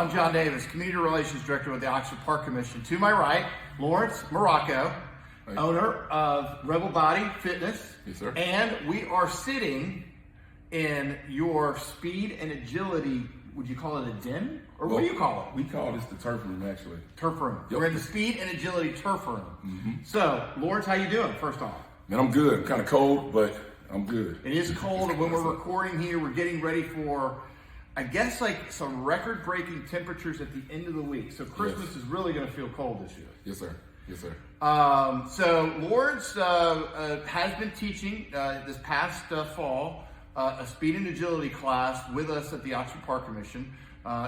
I'm John Davis, Community Relations Director with the Oxford Park Commission. To my right, Lawrence Muruako, owner of Rebel Body Fitness. Yes, sir. And we are sitting in your speed and agility, would you call it a den? Or what do you call it? We call this the turf room, actually. Turf room. Yep. We're in the speed and agility turf room. So, Lawrence, how you doing, first off? Man, I'm good. I'm kind of cold, but I'm good. It is cold, and when we're recording here, we're getting ready for, I guess, like some record-breaking temperatures at the end of the week. So Christmas is really going to feel cold this year. Yes, sir. Yes, sir. So Lawrence has been teaching this past fall a speed and agility class with us at the Oxford Park Commission.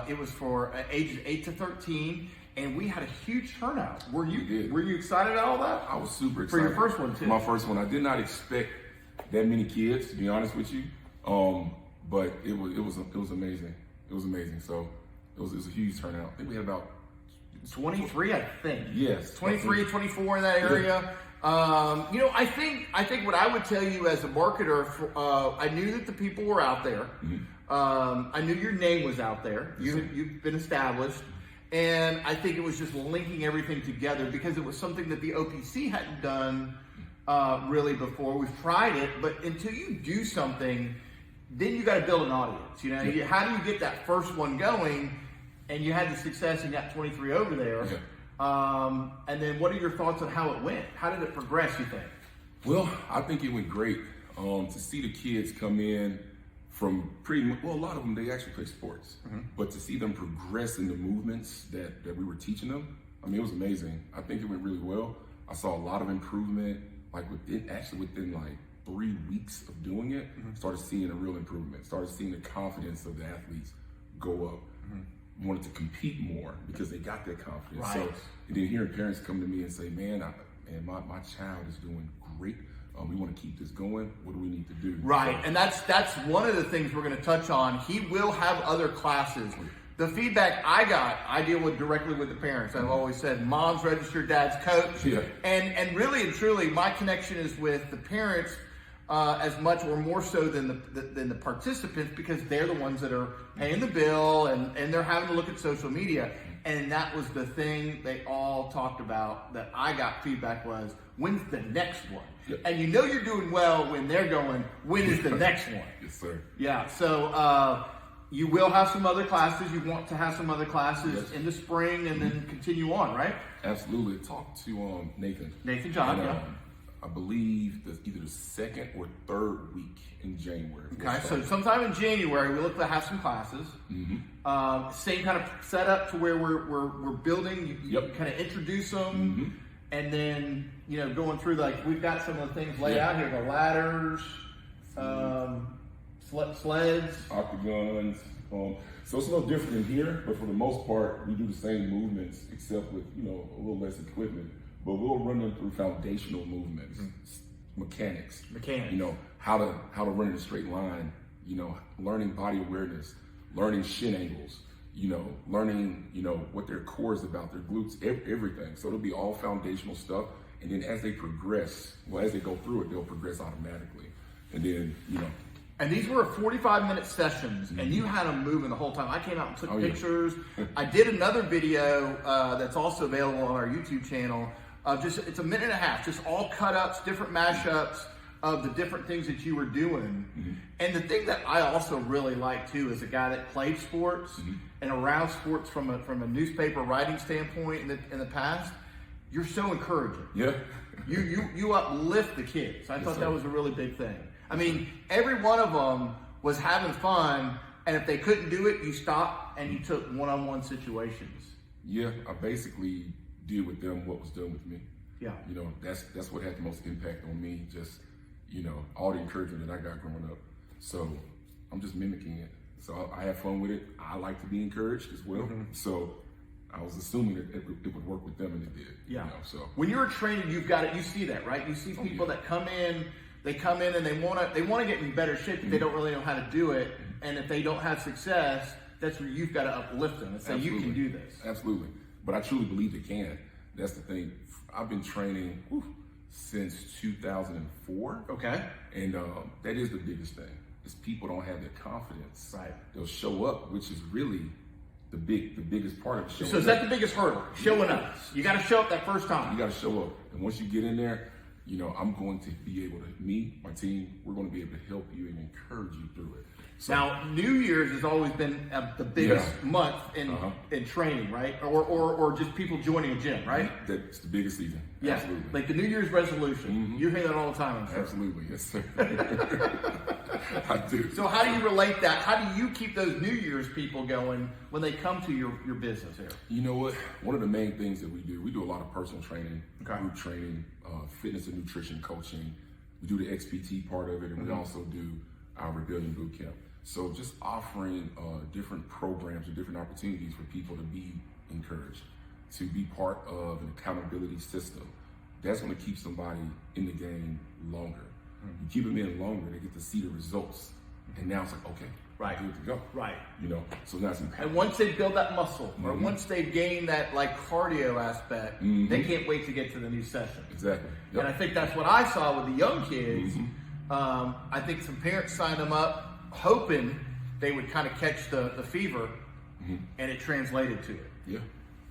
It was for ages 8 to 13, and we had a huge turnout. Were you excited about all that? I was super excited. For your first one, too. My first one. I did not expect that many kids, to be honest with you. But it was amazing. It was amazing. So it was a huge turnout. I think we had about 23, I think. Yes. 23, 24 in that area. Yeah. I think what I would tell you as a marketer, I knew that the people were out there. I knew your name was out there. You've been established. And I think it was just linking everything together because it was something that the OPC hadn't done really before. We've tried it, but until you do something, then you got to build an audience. How do you get that first one going? And you had the success and got 23 over there. Yeah. And then what are your thoughts on how it went? How did it progress, you think? Well, I think it went great. To see the kids come in from a lot of them, they actually play sports. But to see them progress in the movements that we were teaching them, I mean, it was amazing. I think it went really well. I saw a lot of improvement, within like 3 weeks of doing it, started seeing a real improvement, started seeing the confidence of the athletes go up. Wanted to compete more because they got that confidence. Right. So, and then hearing parents come to me and say, man, my child is doing great. We want to keep this going. What do we need to do? Right, and that's one of the things we're going to touch on. He will have other classes. The feedback I deal with directly with the parents. I've always said, mom's registered, dad's coach. Yeah. And really and truly, my connection is with the parents as much or more so than the participants, because they're the ones that are paying the bill and they're having to look at social media. And that was the thing they all talked about that I got feedback was, when's the next one? Yep. And you're doing well when they're going, when is the next one? Yes, sir. Yeah, so you will have some other classes. You want to have some other classes in the spring and then continue on, right? Absolutely. Talk to Nathan. Nathan John, and, yeah. I believe either the second or third week in January. Okay, so sometime in January we look to have some classes. Same kind of setup to where we're building. You kind of introduce them, and then going through we've got some of the things laid out here: the ladders, sleds, octagons. So it's a little different in here, but for the most part, we do the same movements except with a little less equipment. But we'll run them through foundational movements, mechanics. How to run in a straight line. Learning body awareness, learning shin angles. Learning what their core is about, their glutes, everything. So it'll be all foundational stuff. And then as they progress, as they go through it, they'll progress automatically. And then And these were 45-minute sessions, and you had them moving the whole time. I came out and took pictures. I did another video that's also available on our YouTube channel. It's a minute and a half, just all cut-ups, different mashups of the different things that you were doing. And the thing that I also really like too, is a guy that played sports and around sports from a newspaper writing standpoint in the past. You're so encouraging. Yeah. You uplift the kids. I thought that was a really big thing. I mean, every one of them was having fun, and if they couldn't do it, you stopped and you took one-on-one situations. Yeah, I basically did with them what was done with me. Yeah. That's what had the most impact on me. Just all the encouragement that I got growing up. So I'm just mimicking it. So I have fun with it. I like to be encouraged as well. So I was assuming that it would work with them, and it did. Yeah. So when you're training, you see that, right? You see people that come in. They come in and they want to get in better shape, but they don't really know how to do it. And if they don't have success, that's where you've got to uplift them and say, you can do this. Absolutely. But I truly believe they can. That's the thing. I've been training since 2004. Okay. And that is the biggest thing, is people don't have the confidence. Right. They'll show up, which is really the biggest part of showing So is that the biggest hurdle? Showing up. You got to show up that first time. You got to show up. And once you get in there, you know, I'm going to be able to, my team, we're going to be able to help you and encourage you through it. So, now, New Year's has always been the biggest month in training, right? Or just people joining a gym, right? That's the biggest season. Yeah. Absolutely. Like the New Year's resolution. You hear that all the time, I'm sure. Absolutely. Yes, sir. I do. So how do you relate that? How do you keep those New Year's people going when they come to your business here? You know what? One of the main things that we do a lot of personal training, Okay. group training, fitness and nutrition coaching. We do the XPT part of it, and we also do our Rebellion Boot Camp. So just offering different programs and different opportunities for people to be encouraged, to be part of an accountability system. That's going to keep somebody in the game longer. You keep them in longer, they get to see the results. And now it's like, okay, Right. good to go. Right. You know, so now it's impactful. And once they build that muscle, or once they've gained that like cardio aspect, they can't wait to get to the new session. Exactly. Yep. And I think that's what I saw with the young kids. I think some parents signed them up hoping they would kind of catch the fever, and it translated to it. Yeah.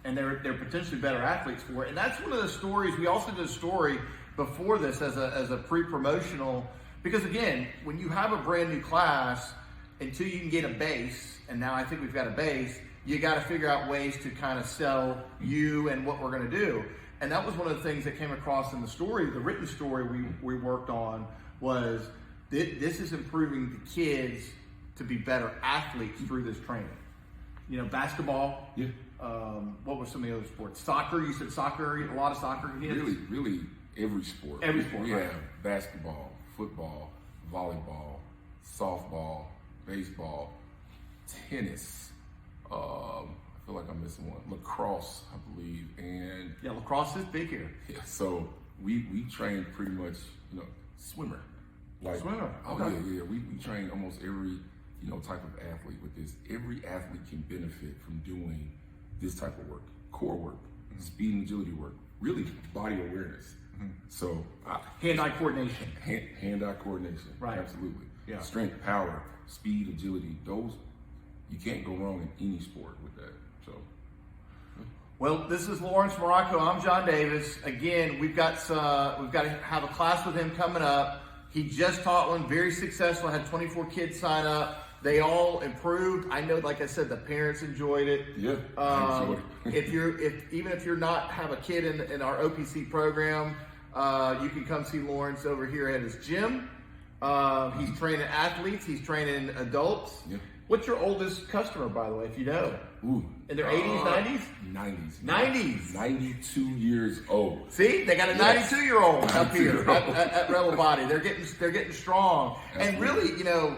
And they're potentially better athletes for it. And that's one of the stories. We also did a story before this as a pre-promotional, because again, when you have a brand new class, until you can get a base, and now I think we've got a base, you got to figure out ways to kind of sell you and what we're going to do. And that was one of the things that came across in the story, the written story we worked on, was this is improving the kids to be better athletes through this training. You know, basketball. Yeah. What were some of the other sports? Soccer. You said soccer. A lot of soccer kids. Really, every sport. Every sport. We Right. have basketball, football, volleyball, softball, baseball, tennis. I feel like I'm missing one. Lacrosse, I believe, and Yeah, lacrosse is big here. yeah. So we train pretty much, you know, swimmer. Like, Swimmer, Oh okay. yeah. We train almost every, you know, type of athlete with this. Every athlete can benefit from doing this type of work, core work, speed and agility work, really body awareness. So Hand-eye coordination. hand-eye coordination, Right. Absolutely. Yeah. Strength, power, speed, agility. Those you can't go wrong in any sport with that. So. Well, this is Lawrence Muruako. I'm John Davis. Again, we've got to have a class with him coming up. He just taught one, very successful. Had 24 kids sign up. They all improved. I know, like I said, the parents enjoyed it. Yeah, I enjoyed it. Even if you're not have a kid in our OPC program, you can come see Lawrence over here at his gym. He's training athletes. He's training adults. Yeah. What's your oldest customer, by the way, if you know? Ooh. In their 80s, 90s? 90s. 90s. 92 years old. See, they got a Yes. 92-year-old up here 92-year-old. at Rebel Body. They're getting strong. Absolutely. And really, you know,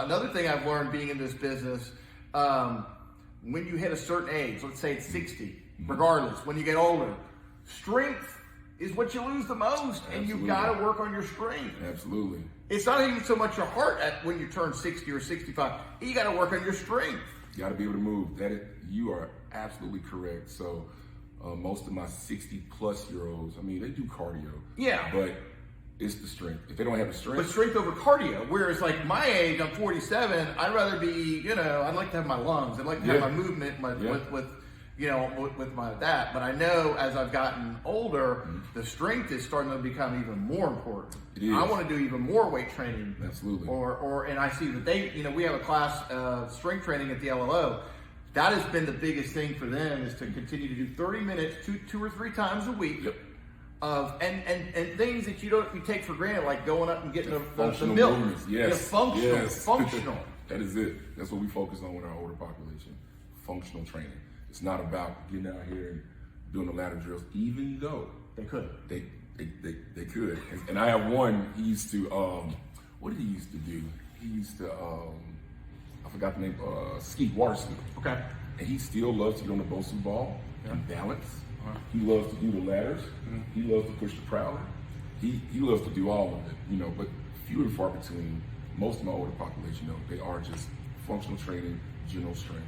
another thing I've learned being in this business, when you hit a certain age, let's say it's 60, regardless, when you get older, strength is what you lose the most, and you've Absolutely. got to work on your strength. Absolutely. It's not even so much your heart when you turn 60 or 65. You got to work on your strength. You got to be able to move. You are absolutely correct. So most of my 60-plus-year-olds, I mean, they do cardio. Yeah. But it's the strength. If they don't have the But strength, strength over cardio. Whereas, like my age, I'm 47. I'd rather be, you know, I'd like to have my lungs. I'd like to have Yeah. my movement Yeah. with my that. But I know as I've gotten older, the strength is starting to become even more important. It is. I want to do even more weight training. Absolutely. And I see that they, you know, we have a class strength training at the LLO. That has been the biggest thing for them, is to continue to do 30 minutes, two or three times a week. Yep. Of and things that you take for granted, like going up and getting the functional milk. movements. You know, Yes. functional, Yes. functional. That is it. That's what we focus on with our older population. Functional training. It's not about getting out here and doing the ladder drills, even though They could. they could. And I have one. He used to. What did he used to do? He used to. I forgot the name. Ski, water ski. Okay. And he still loves to get on the Bosu ball and balance. He loves to do the ladders. He loves to push the prowler. He loves to do all of it, you know, but few and far between. Most of my older population, though, they are just functional training, general strength.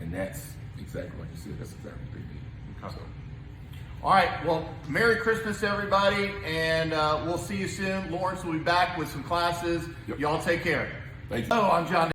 And that's exactly like you said, that's exactly what they need. Okay. So, All right. Well, Merry Christmas, everybody, and we'll see you soon. Lawrence will be back with some classes. Yep. Y'all take care. thank you. Oh, I'm John.